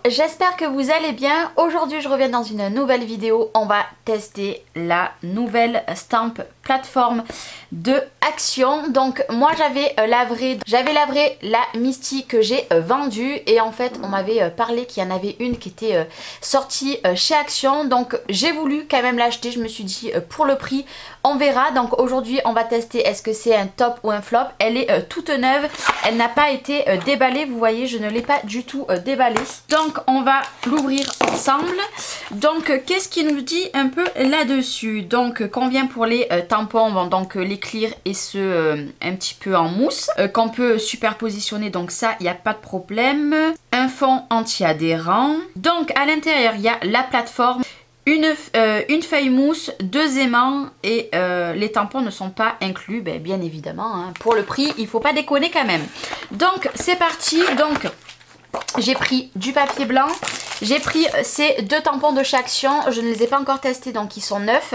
j'espère que vous allez bien. Aujourd'hui je reviens dans une nouvelle vidéo. On va tester la nouvelle stamp plateforme de Action. Donc moi j'avais lavré la Misty que j'ai vendue. Et en fait on m'avait parlé qu'il y en avait une qui était sortie chez Action. Donc j'ai voulu quand même l'acheter. Je me suis dit pour le prix on verra. Donc aujourd'hui on va tester est-ce que c'est un top ou un flop. Elle est toute neuve. Elle n'a pas été déballée. Vous voyez je ne l'ai pas du tout déballée. Donc on va l'ouvrir ensemble. Donc qu'est-ce qu'il nous dit un peu là-dessus? Donc combien pour les tampons, donc les clear et ceux un petit peu en mousse qu'on peut superpositionner, donc ça il n'y a pas de problème. Un fond anti-adhérent. Donc à l'intérieur il y a la plateforme, une feuille mousse, 2 aimants et les tampons ne sont pas inclus, bien évidemment hein. Pour le prix il faut pas déconner quand même. Donc c'est parti. Donc j'ai pris du papier blanc, j'ai pris ces 2 tampons de chez Action, je ne les ai pas encore testés donc ils sont neufs.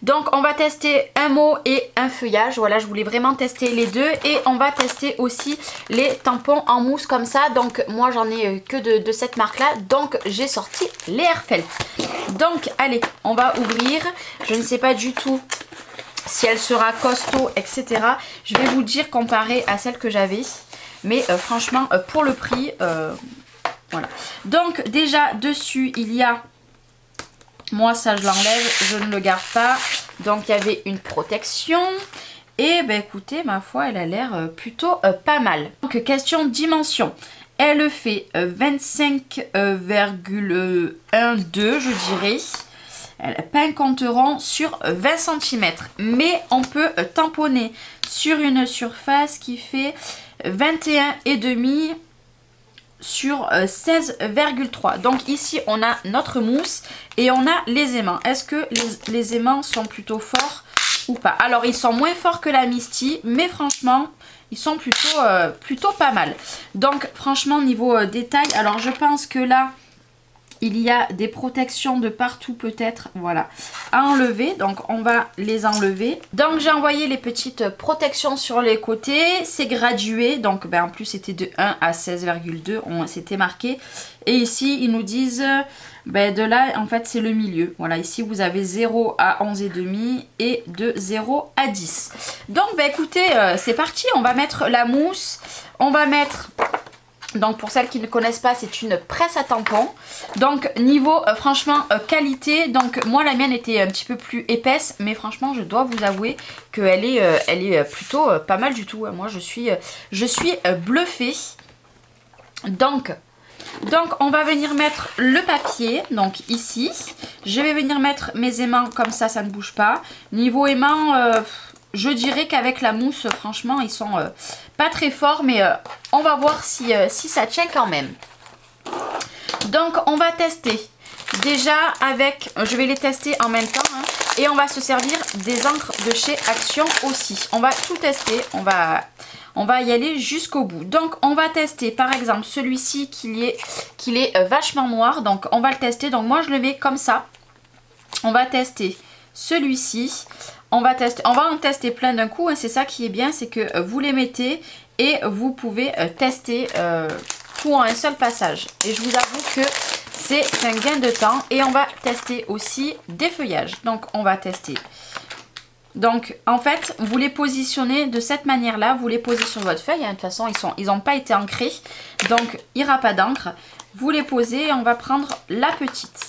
Donc on va tester un mot et un feuillage, voilà je voulais vraiment tester les deux. Et on va tester aussi les tampons en mousse comme ça. Donc moi j'en ai que de cette marque là, donc j'ai sorti les Airfelt. Donc allez on va ouvrir, je ne sais pas du tout si elle sera costaud etc. Je vais vous le dire comparé à celle que j'avais. Mais franchement, pour le prix, voilà. Donc déjà, dessus, il y a... Moi, ça, je l'enlève, je ne le garde pas. Donc, il y avait une protection. Et, écoutez, ma foi, elle a l'air plutôt pas mal. Donc, question dimension. Elle fait 25,12, je dirais. Elle peint compte rond sur 20 cm. Mais on peut tamponner sur une surface qui fait 21,5 sur 16,3. Donc ici on a notre mousse et on a les aimants. Est-ce que les aimants sont plutôt forts ou pas? Alors ils sont moins forts que la Misty, mais franchement ils sont plutôt pas mal. Donc franchement niveau détail, alors je pense que là il y a des protections de partout peut-être, voilà, à enlever. Donc on va les enlever. Donc j'ai envoyé les petites protections sur les côtés. C'est gradué, donc en plus c'était de 1 à 16,2, c'était marqué. Et ici ils nous disent, de là en fait c'est le milieu. Voilà, ici vous avez 0 à 11,5 et de 0 à 10. Donc écoutez, c'est parti, on va mettre la mousse, on va mettre... Donc pour celles qui ne connaissent pas, c'est une presse à tampons. Donc niveau franchement qualité, donc moi la mienne était un petit peu plus épaisse, mais franchement je dois vous avouer qu'elle est, elle est plutôt pas mal du tout. Moi je suis bluffée. Donc on va venir mettre le papier, donc ici. Je vais venir mettre mes aimants comme ça, ça ne bouge pas. Niveau aimants... je dirais qu'avec la mousse, franchement, ils sont pas très forts, mais on va voir si ça tient quand même. Donc, on va tester. Déjà, avec, je vais les tester en même temps, hein, et on va se servir des encres de chez Action aussi. On va tout tester, on va y aller jusqu'au bout. Donc, on va tester, par exemple, celui-ci qu'il est vachement noir. Donc, on va le tester. Donc, moi, je le mets comme ça. On va tester celui-ci. On va en tester plein d'un coup, hein. C'est ça qui est bien, c'est que vous les mettez et vous pouvez tester tout en un seul passage. Et je vous avoue que c'est un gain de temps. Et on va tester aussi des feuillages. Donc on va tester. Donc en fait, vous les positionnez de cette manière-là. Vous les posez sur votre feuille. Hein. De toute façon, ils n'ont pas été ancrés. Donc il n'y aura pas d'encre. Vous les posez et on va prendre la petite.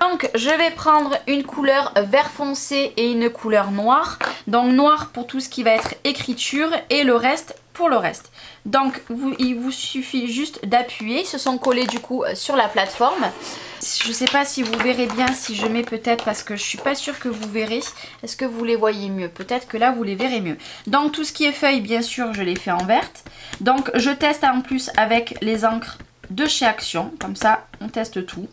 Donc je vais prendre une couleur vert foncé et une couleur noire. Donc noir pour tout ce qui va être écriture et le reste pour le reste. Donc il vous suffit juste d'appuyer. Ils se sont collés du coup sur la plateforme. Je ne sais pas si vous verrez bien si je mets peut-être parce que je ne suis pas sûre que vous verrez. Est-ce que vous les voyez mieux? Peut-être que là vous les verrez mieux. Donc tout ce qui est feuilles bien sûr je les fais en verte. Donc je teste en plus avec les encres de chez Action. Comme ça on teste tout.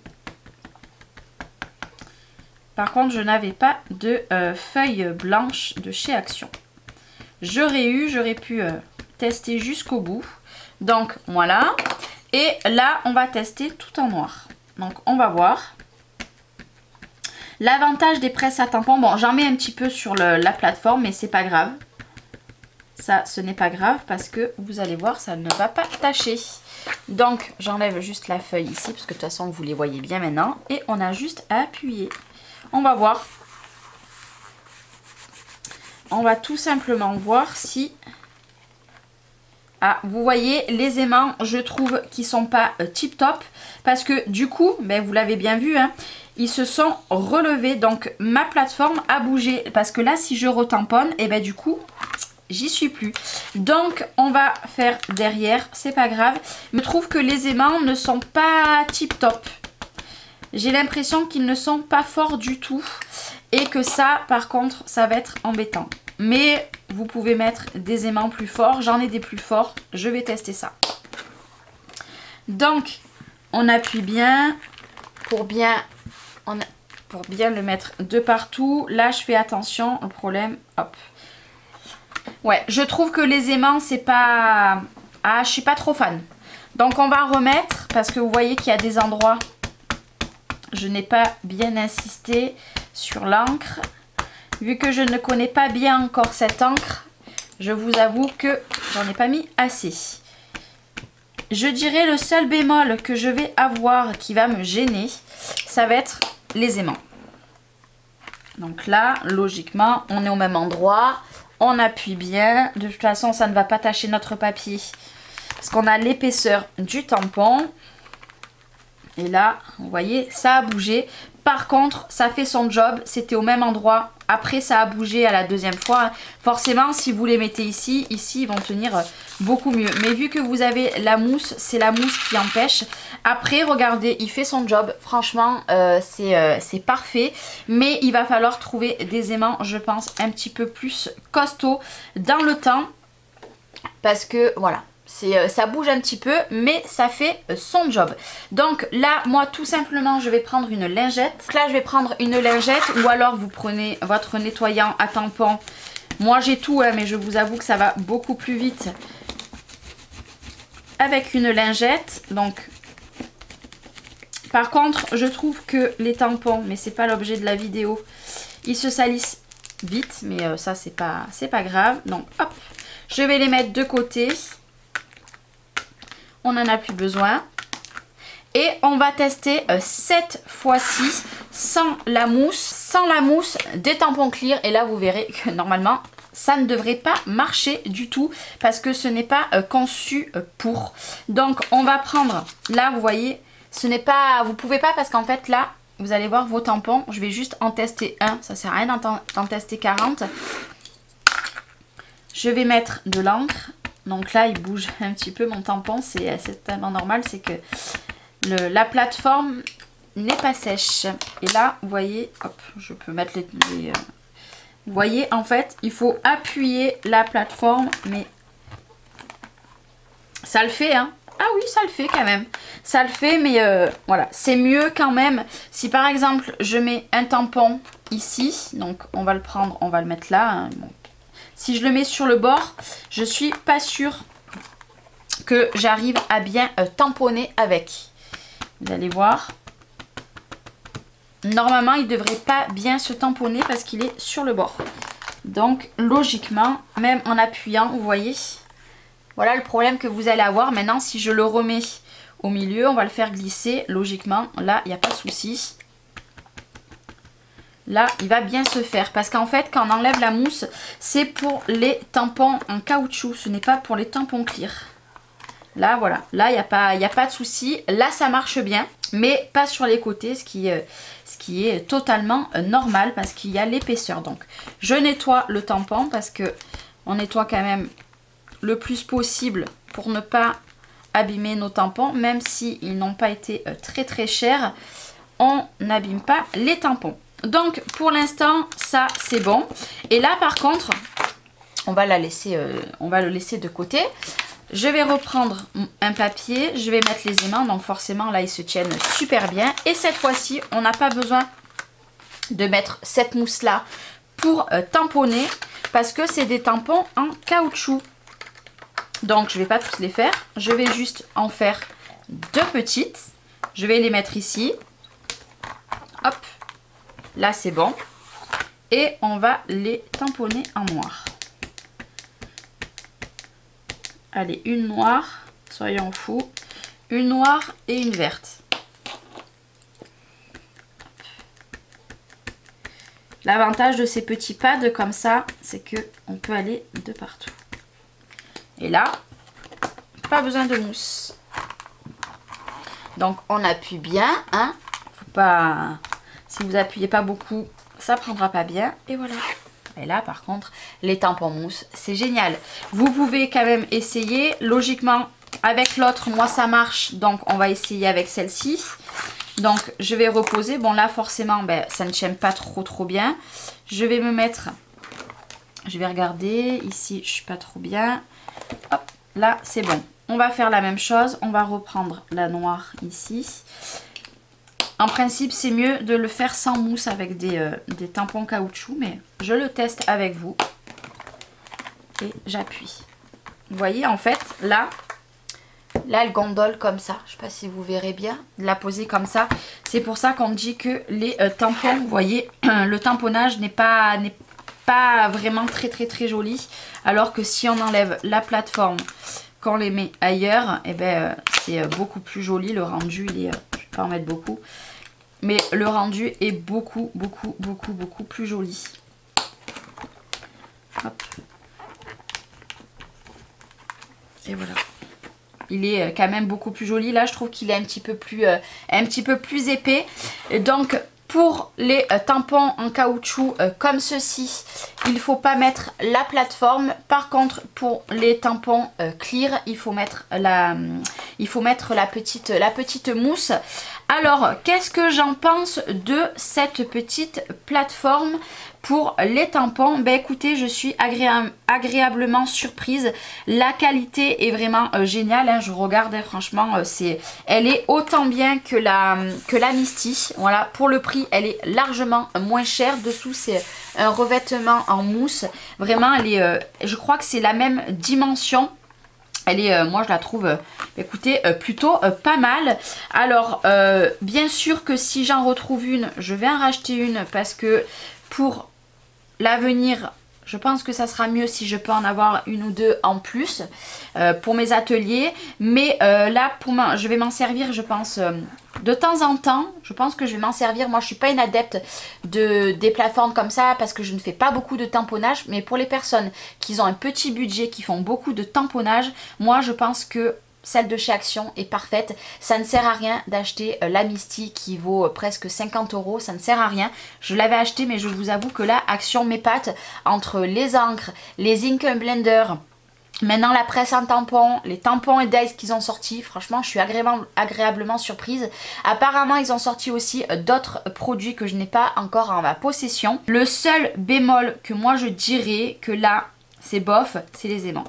Par contre, je n'avais pas de feuilles blanches de chez Action. J'aurais pu tester jusqu'au bout. Donc, voilà. Et là, on va tester tout en noir. Donc, on va voir. L'avantage des presses à tampons, bon, j'en mets un petit peu sur la plateforme, mais c'est pas grave. Ça, ce n'est pas grave parce que vous allez voir, ça ne va pas tâcher. Donc j'enlève juste la feuille ici parce que de toute façon vous les voyez bien maintenant. Et on a juste à appuyer. On va voir. On va tout simplement voir si... Ah, vous voyez, les aimants, je trouve qu'ils sont pas tip top. Parce que du coup, ben, vous l'avez bien vu, hein, ils se sont relevés. Donc ma plateforme a bougé. Parce que là, si je retamponne, et ben du coup, j'y suis plus. Donc on va faire derrière, c'est pas grave. Je trouve que les aimants ne sont pas tip top. J'ai l'impression qu'ils ne sont pas forts du tout. Et que ça, par contre, ça va être embêtant. Mais vous pouvez mettre des aimants plus forts. J'en ai des plus forts. Je vais tester ça. Donc, on appuie bien pour bien le mettre de partout. Là, je fais attention. Le problème, hop. Ouais, je trouve que les aimants, c'est pas... Ah, je suis pas trop fan. Donc, on va remettre parce que vous voyez qu'il y a des endroits... Je n'ai pas bien insisté sur l'encre. Vu que je ne connais pas bien encore cette encre, je vous avoue que j'en ai pas mis assez. Je dirais le seul bémol que je vais avoir qui va me gêner, ça va être les aimants. Donc là, logiquement, on est au même endroit. On appuie bien. De toute façon, ça ne va pas tacher notre papier. Parce qu'on a l'épaisseur du tampon. Et là, vous voyez, ça a bougé. Par contre, ça fait son job. C'était au même endroit. Après, ça a bougé à la deuxième fois. Forcément, si vous les mettez ici, ils vont tenir beaucoup mieux. Mais vu que vous avez la mousse, c'est la mousse qui empêche. Après, regardez, il fait son job. Franchement, c'est parfait. Mais il va falloir trouver des aimants, je pense, un petit peu plus costauds dans le temps. Parce que, voilà. Ça bouge un petit peu, mais ça fait son job. Donc là, moi, tout simplement, je vais prendre une lingette. Donc là, je vais prendre une lingette ou alors vous prenez votre nettoyant à tampon. Moi, j'ai tout, hein, mais je vous avoue que ça va beaucoup plus vite avec une lingette. Donc, par contre, je trouve que les tampons, mais c'est pas l'objet de la vidéo, ils se salissent vite, mais ça, c'est pas grave. Donc, hop, je vais les mettre de côté. On n'en a plus besoin. Et on va tester cette fois-ci sans la mousse des tampons clear. Et là, vous verrez que normalement, ça ne devrait pas marcher du tout parce que ce n'est pas conçu pour. Donc, on va prendre, là, vous voyez, ce n'est pas, vous pouvez pas parce qu'en fait, là, vous allez voir vos tampons. Je vais juste en tester un. Ça sert à rien d'en tester 40. Je vais mettre de l'encre. Donc là, il bouge un petit peu mon tampon, c'est tellement normal, c'est que la plateforme n'est pas sèche. Et là, vous voyez, hop, je peux mettre vous voyez, en fait, il faut appuyer la plateforme, mais ça le fait, hein. Ah oui, ça le fait quand même. Ça le fait, mais voilà, c'est mieux quand même. Si par exemple, je mets un tampon ici, donc on va le prendre, on va le mettre là, hein, bon. Si je le mets sur le bord, je suis pas sûre que j'arrive à bien tamponner avec. Vous allez voir. Normalement, il ne devrait pas bien se tamponner parce qu'il est sur le bord. Donc, logiquement, même en appuyant, vous voyez, voilà le problème que vous allez avoir. Maintenant, si je le remets au milieu, on va le faire glisser. Logiquement, là, il n'y a pas de souci. Là, il va bien se faire. Parce qu'en fait, quand on enlève la mousse, c'est pour les tampons en caoutchouc. Ce n'est pas pour les tampons clear. Là, voilà. Là, il n'y a pas de souci. Là, ça marche bien. Mais pas sur les côtés, ce qui est totalement normal. Parce qu'il y a l'épaisseur. Donc, je nettoie le tampon. Parce que on nettoie quand même le plus possible pour ne pas abîmer nos tampons. Même s'ils n'ont pas été très très chers. On n'abîme pas les tampons. Donc pour l'instant ça c'est bon. Et là par contre on va le laisser de côté. Je vais reprendre un papier, je vais mettre les aimants, donc forcément là ils se tiennent super bien. Et cette fois-ci on n'a pas besoin de mettre cette mousse là pour tamponner parce que c'est des tampons en caoutchouc. Donc je ne vais pas tous les faire, je vais juste en faire deux petites. Je vais les mettre ici. Hop. Là c'est bon. Et on va les tamponner en noir. Allez, une noire, soyons fous. une noire et une verte. L'avantage de ces petits pads comme ça, c'est que on peut aller de partout. Et là, pas besoin de mousse. Donc on appuie bien, hein. Faut pas, si vous appuyez pas beaucoup, ça prendra pas bien. Et voilà. Et là par contre, les tampons mousse, c'est génial. Vous pouvez quand même essayer. Logiquement, avec l'autre, moi ça marche. Donc on va essayer avec celle-ci. Donc je vais reposer. Bon là forcément, ben, ça ne tient pas trop bien. Je vais me mettre, je vais regarder. Ici, je suis pas trop bien. Hop, là c'est bon. On va faire la même chose. On va reprendre la noire ici. En principe, c'est mieux de le faire sans mousse avec des tampons caoutchouc. Mais je le teste avec vous. Et j'appuie. Vous voyez, en fait, là, elle gondole comme ça. Je ne sais pas si vous verrez bien. La poser comme ça. C'est pour ça qu'on dit que les tampons, vous voyez, le tamponnage n'est pas vraiment très joli. Alors que si on enlève la plateforme, qu'on les met ailleurs, eh ben, c'est beaucoup plus joli. Le rendu, il est, je vais pas en mettre beaucoup. Mais le rendu est beaucoup plus joli. Hop. Et voilà. Il est quand même beaucoup plus joli. Là, je trouve qu'il est un petit peu plus épais. Donc, pour les tampons en caoutchouc comme ceci, il ne faut pas mettre la plateforme. Par contre, pour les tampons clear, il faut mettre la petite mousse. Alors, qu'est-ce que j'en pense de cette petite plateforme pour les tampons? Ben écoutez, je suis agréablement surprise. La qualité est vraiment géniale, hein. Je regarde, hein, franchement, elle est autant bien que la Misty. Voilà, pour le prix, elle est largement moins chère. Dessous, c'est un revêtement en mousse. Vraiment, elle est, je crois que c'est la même dimension. Elle est, moi je la trouve, écoutez, plutôt pas mal. Alors, bien sûr que si j'en retrouve une, je vais en racheter une parce que pour l'avenir, je pense que ça sera mieux si je peux en avoir une ou deux en plus pour mes ateliers. Mais là, je vais m'en servir, je pense, de temps en temps. Je pense que je vais m'en servir. Moi, je ne suis pas une adepte des plateformes comme ça parce que je ne fais pas beaucoup de tamponnage. Mais pour les personnes qui ont un petit budget, qui font beaucoup de tamponnage, moi, je pense que celle de chez Action est parfaite. Ça ne sert à rien d'acheter la Misty qui vaut presque 50 €. Ça ne sert à rien. Je l'avais acheté, mais je vous avoue que là, Action m'épate entre les encres, les ink blender. Maintenant la presse en tampon, les tampons et dies qu'ils ont sortis, franchement je suis agréablement surprise. Apparemment ils ont sorti aussi d'autres produits que je n'ai pas encore en ma possession. Le seul bémol que moi je dirais que là c'est bof, c'est les aimants.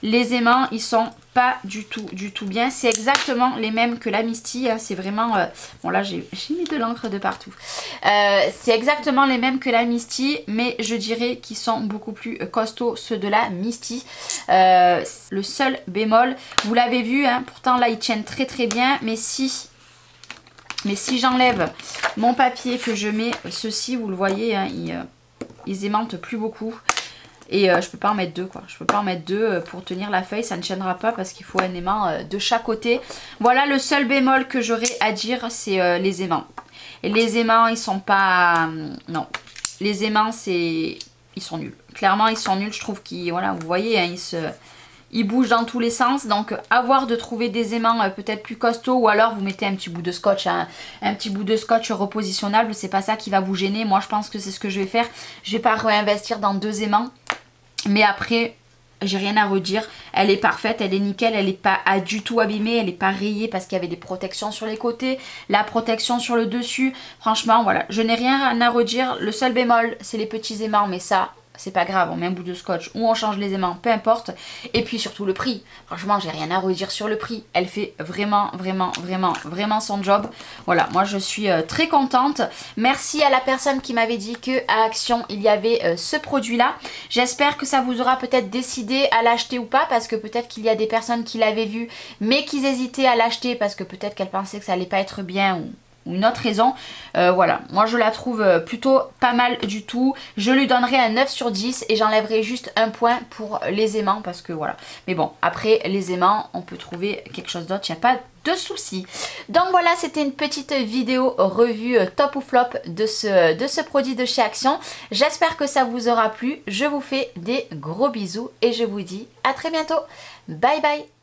Les aimants, ils sont pas du tout bien. C'est exactement les mêmes que la Misty. Hein. C'est vraiment... bon là, j'ai mis de l'encre de partout. C'est exactement les mêmes que la Misty. Mais je dirais qu'ils sont beaucoup plus costauds, ceux de la Misty. Le seul bémol, vous l'avez vu, hein, pourtant là, ils tiennent très bien. Mais si j'enlève mon papier que je mets, ceci, vous le voyez, hein, ils aimantent plus beaucoup. Et je peux pas en mettre deux, quoi. Je peux pas en mettre deux pour tenir la feuille, ça ne tiendra pas parce qu'il faut un aimant de chaque côté. Voilà le seul bémol que j'aurais à dire, c'est les aimants. Et les aimants, ils sont pas... non. Les aimants, ils sont nuls. Clairement, ils sont nuls. Je trouve qu'ils... Voilà, vous voyez, hein, ils bougent dans tous les sens. Donc, à voir de trouver des aimants peut-être plus costauds. Ou alors, vous mettez un petit bout de scotch. Hein, un petit bout de scotch repositionnable. C'est pas ça qui va vous gêner. Moi, je pense que c'est ce que je vais faire. Je vais pas réinvestir dans deux aimants. Mais après, j'ai rien à redire. Elle est parfaite, elle est nickel, elle n'est pas du tout abîmée, elle n'est pas rayée parce qu'il y avait des protections sur les côtés, la protection sur le dessus. Franchement, voilà, je n'ai rien à redire. Le seul bémol, c'est les petits aimants, mais ça, c'est pas grave. On met un bout de scotch ou on change les aimants, peu importe. Et puis surtout le prix. Franchement, j'ai rien à redire sur le prix. Elle fait vraiment son job. Voilà, moi je suis très contente. Merci à la personne qui m'avait dit que à Action, il y avait ce produit-là. J'espère que ça vous aura peut-être décidé à l'acheter ou pas, parce que peut-être qu'il y a des personnes qui l'avaient vu, mais qui hésitaient à l'acheter parce que peut-être qu'elles pensaient que ça allait pas être bien une autre raison. Voilà, moi je la trouve plutôt pas mal du tout. Je lui donnerai un 9 sur 10 et j'enlèverai juste un point pour les aimants parce que voilà. Mais bon, après les aimants, on peut trouver quelque chose d'autre, il n'y a pas de soucis. Donc voilà, c'était une petite vidéo revue top ou flop de ce produit de chez Action. J'espère que ça vous aura plu. Je vous fais des gros bisous et je vous dis à très bientôt. Bye bye.